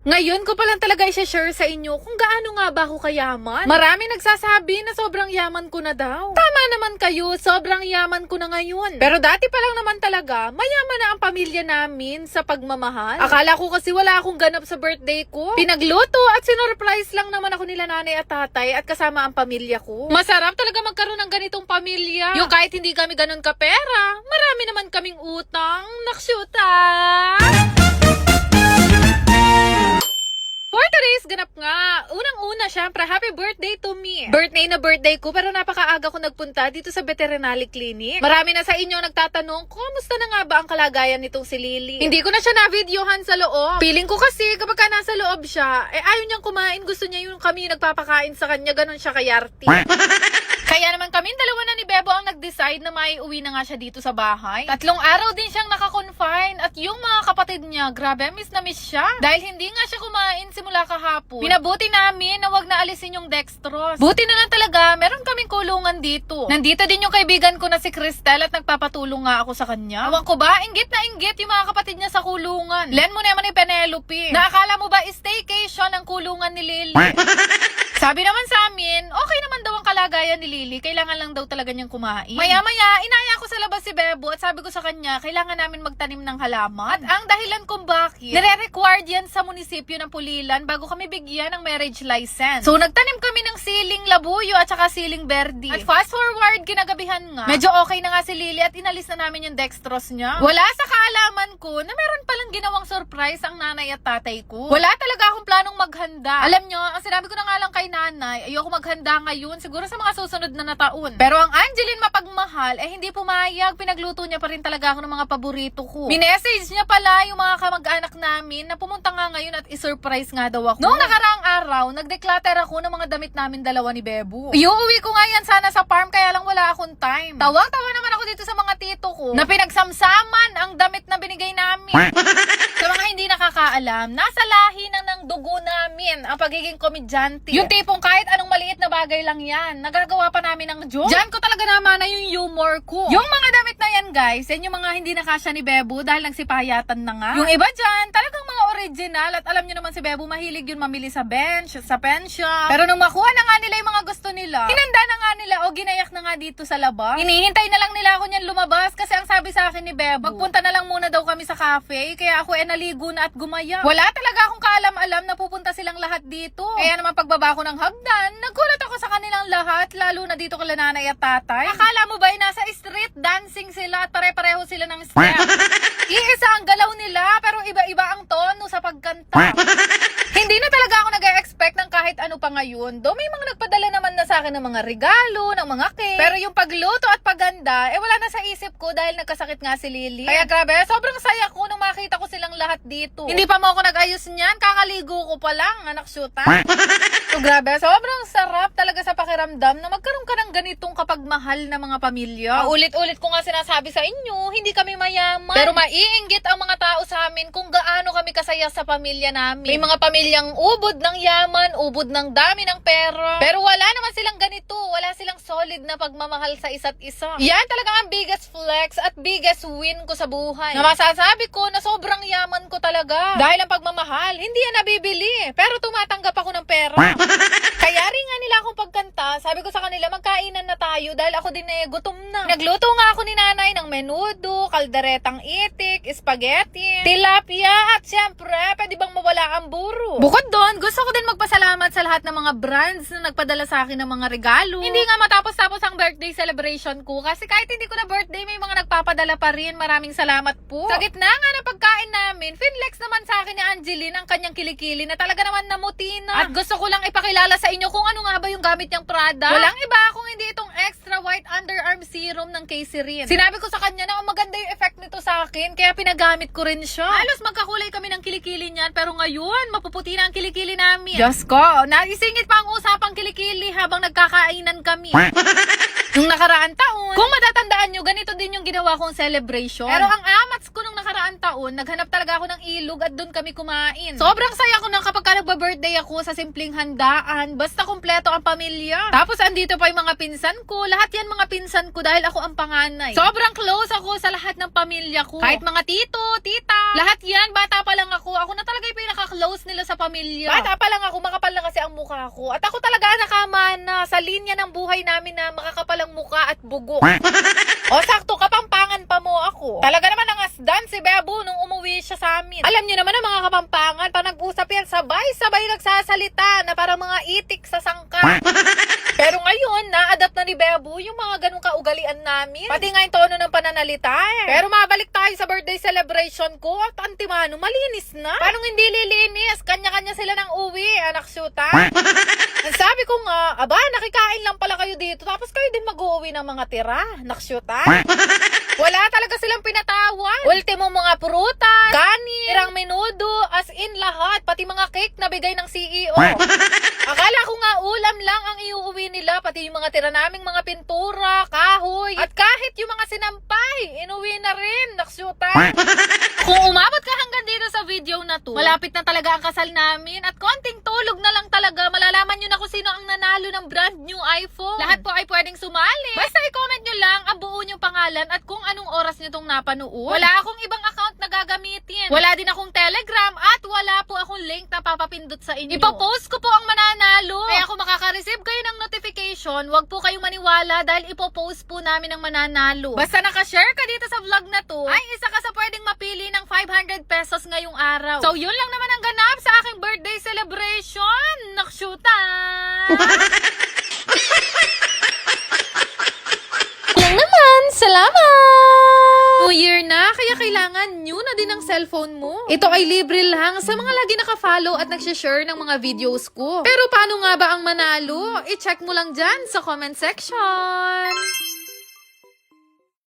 Ngayon ko pa lang talaga i-share sa inyo kung gaano nga ba ako kayaman. Marami nagsasabi na sobrang yaman ko na daw. Tama naman kayo, sobrang yaman ko na ngayon. Pero dati pa lang naman talaga, mayaman na ang pamilya namin sa pagmamahal. Akala ko kasi wala akong ganap sa birthday ko. Pinagluto at sinurprise lang naman ako nila nanay at tatay at kasama ang pamilya ko. Masarap talaga magkaroon ng ganitong pamilya. Yung kahit hindi kami ganun kapera, marami naman kaming utang. Naksyuta! For today's ganap nga, unang-una syempre, happy birthday to me. Birthday na birthday ko pero napakaaga ko nagpunta dito sa veterinary clinic. Marami na sa inyo nagtatanong, kumusta na nga ba ang kalagayan nitong si Lily? Hindi ko na siya na-videohan sa loob. Feeling ko kasi kapag ka nasa loob siya, ayaw niyang kumain, gusto niya yung kami nagpapakain sa kanya, ganun siya kayarty. Kaya naman kami, dalawa na ni Bebo ang nag-decide na maiuwi na nga siya dito sa bahay. 3 araw din siyang naka-confine at yung mga kapatid niya, grabe, miss na miss siya. Dahil hindi nga siya kumain simula kahapon. Pinabuti namin na wag na alisin yung dextrose. Buti na lang talaga, meron kaming kulungan dito. Nandito din yung kaibigan ko na si Cristel at nagpapatulong nga ako sa kanya. Awan ko ba, inggit na inggit yung mga kapatid niya sa kulungan. Len mo naman ni Penelope. Nakakala mo ba staycation ang kulungan ni Lily? Sabi naman sa amin, okay naman daw ang kalagayan ni Lily, kailangan lang daw talaga niyang kumain. Maya-maya, inaya ko sa labas si Bebo at sabi ko sa kanya, kailangan namin magtanim ng halaman. At ang dahilan kung bakit, nire-required yan sa munisipyo ng Pulilan bago kami bigyan ng marriage license. So, nagtanim kami ng siling labuyo at saka siling berdi. At fast forward, kinagabihan nga, medyo okay na nga si Lily at inalis na namin yung dextrose niya. Wala sa kaalaman ko na meron palang ginawang surprise ang nanay at tatay ko. Wala talaga akong planong maghanda. Alam nyo, ang sinabi ko na nga lang kay nanay, ayoko maghanda ngayon, siguro sa mga susunod na taon. Pero ang Angeline mapagmahal, hindi pumayag, pinagluto niya pa rin talaga ako ng mga paborito ko. Minessage niya pala yung mga kamag-anak namin na pumunta nga ngayon at isurprise nga daw ako. Noong nakaraang araw, nag-declutter ako ng mga damit namin dalawa ni Bebo. Iuwi ko nga yan sana sa farm, kaya lang wala akong time. Tawag-tawa naman ako dito sa mga tito ko na pinagsamsaman ang damit na binigay namin. Sa mga hindi nakakaalam, nasa lahi na ng dugo namin ang pagiging komedyante. Yung tipong kahit anong maliit na bagay lang yan, nagagawa pa namin ng joke. Diyan ko talaga naman na yung humor ko. Yung mga damit na yan guys, yan yung mga hindi nakasya ni Bebo dahil nagsipayatan na nga. Yung iba dyan, talagang mga original at alam nyo naman si Bebo mahilig yun mamili sa bench, sa pen shop. Pero nung makuha na nga nila yung mga gusto nila, hinanda na nga nila o ginayak na nga dito sa labas. Hinihintay na lang nila ako niyan lumabas kasi ang sabi sa akin ni Bebo, magpunta na lang muna daw kami sa cafe, kaya ako naligo na at gumaya. Wala talaga akong kaalam-alam na pupunta silang lahat dito. Kaya naman pagbaba ko ng hagdan, nagulat ako sa kanilang lahat, lalo na dito kala nanay at tatay. Akala mo ba nasa street dancing sila at pare-pareho sila ng step? Iisa ang galaw nila, pero iba-iba ang tono sa pagkanta. Hindi na talaga ako nag-expect ng kahit ano pa ngayon. Do may mga nagpadala naman na sa akin ng mga regalo, ng mga cake. Pero yung pagluto at pagganda, wala na sa isip ko dahil nagkasakit nga si Lily. Kaya grabe, sobrang saya ko nung makita ko silang lahat dito. Hindi pa mo ako nag-ayos niyan, kakaligo ko pa lang, anak syuta. So grabe, sobrang sarap talaga sa pakiramdam na magkaroon ka ng ganitong kapagmahal na mga pamilya. Ulit-ulit ko nga sinasabi sa inyo, hindi kami mayaman. Pero maiinggit ang mga tao sa amin kung gaano kami kasaya sa pamilya namin. May mga pamilyang ubod ng yaman, ubod ng dami ng pera. Pero wala naman silang ganito, wala silang solid na pagmamahal sa isa't isa. Yan talaga ang biggest flex at biggest win ko sa buhay. Na masasabi ko na sobrang yaman ko talaga. Dahil ang pagmamahal, hindi yan nabibili. Pero tumatanggap ako ng pera. Kaya rin nga nila akong pagkanta, sabi ko sa kanila magkainan na tayo dahil ako din gutom na. Nagluto nga ako ni nanay ng menudo, kalderetang itik, spaghetti, tilapia at syempre, pwede bang mawala ang buro? Bukod doon, gusto ko din magpasalamat sa lahat ng mga brands na nagpadala sa akin ng mga regalo. Hindi nga matapos-tapos ang birthday celebration ko kasi kahit hindi ko na birthday, may mga nagpapadala pa rin. Maraming salamat po. Sa gitna nga ng pagkain namin, finlex naman sa akin ni Angeline ang kanyang kilikili na talaga naman namuti na. At gusto ko lang ipakilala sa inyo kung ano nga ba yung gamit niyang product. Walang iba kung hindi itong extra white underarm serum ng Kaycerin. Sinabi ko sa kanya na maganda yung effect nito sa akin, kaya pinagamit ko rin siya. Halos magkakulay kami ng kilikili niyan, pero ngayon, mapuputi na ang kilikili namin. Diyos ko, Oo, naisingit pa ang usapang kilikili habang nagkakainan kami. Nung nakaraan taon, kung matatandaan nyo, ganito din yung ginawa kong celebration. Pero ang amats ko nung nakaraan taon, naghanap talaga ako ng ilog at doon kami kumain. Sobrang saya ko nang kapag nagba-birthday ako sa simpleng handaan, basta kumpleto ang pamilya. Tapos andito pa yung mga pinsan ko, lahat yan mga pinsan ko dahil ako ang panganay. Sobrang close ako sa lahat ng pamilya ko. Kahit mga tito, tita, lahat yan, bata pa lang ako. Ako na talaga yung pinaka-close nila sa pamilya. Bata pa lang ako, makapal na kasi ang mukha ko. At ako talaga nakamana sa linya ng buhay namin na makakapal ang mukha at bugok. O sakto, kapampangan pa mo ako. Talaga naman nangasdan si Bebo nung umuwi siya sa amin. Alam niyo naman ang mga kapampangan, pag nag-usap yan, sabay-sabay nagsasalita na parang mga itik sa sangka. Pero ngayon, na-adapt na ni Bebo yung mga ganung kaugalian namin. Pati nga yung tono ng pananalita eh. Pero mabalik tayo sa birthday celebration ko at antimano, malinis na. Paano hindi lilinis? Kanya-kanya sila ng uwi, anak syuta. Ang sabi ko nga, aba, nakikain lang pala kayo dito, tapos kayo din mag-uuwi ng mga tira, anak syuta. Wala talaga silang pinatawan. Ultimo mga prutas, kanin, tirang menudo, as in lahat, pati mga cake na bigay ng CEO. Akala ko nga ulam lang ang iuuwi nila, pati yung mga tira naming mga pintura, kahoy, at kahit yung mga sinampay, inuwi na rin, naksyuta. Kung umabot ka hanggang dito sa video na to, malapit na talaga ang kasal namin at konting tulog na lang talaga, malalaman nyo na kung sino ang nanalo ng brand new iPhone. Lahat po ay pwedeng sumali. Basta i-comment nyo lang ang buo nyong pangalan at kung anong oras nyo tong napanood. Wala akong ibang account na gagamitin. Wala din akong Telegram at wala po akong link na papapindot sa inyo. Ipopost ko po ang mananalo. Kaya kung makaka-receive kayo ng notification, wag po kayong maniwala dahil ipopost po namin ang mananalo. Basta nakashare ka dito sa vlog na to, ay isa ka sa pwedeng mapili ng 500 pesos ngayong araw. So yun lang naman ang ganap sa aking birthday celebration. Nakshuta! Lang naman, salamat! New Year na, kaya kailangan new na din ang cellphone mo. Ito ay libre lang sa mga lagi naka-follow at nagsishare ng mga videos ko. Pero paano nga ba ang manalo? I-check mo lang dyan sa comment section.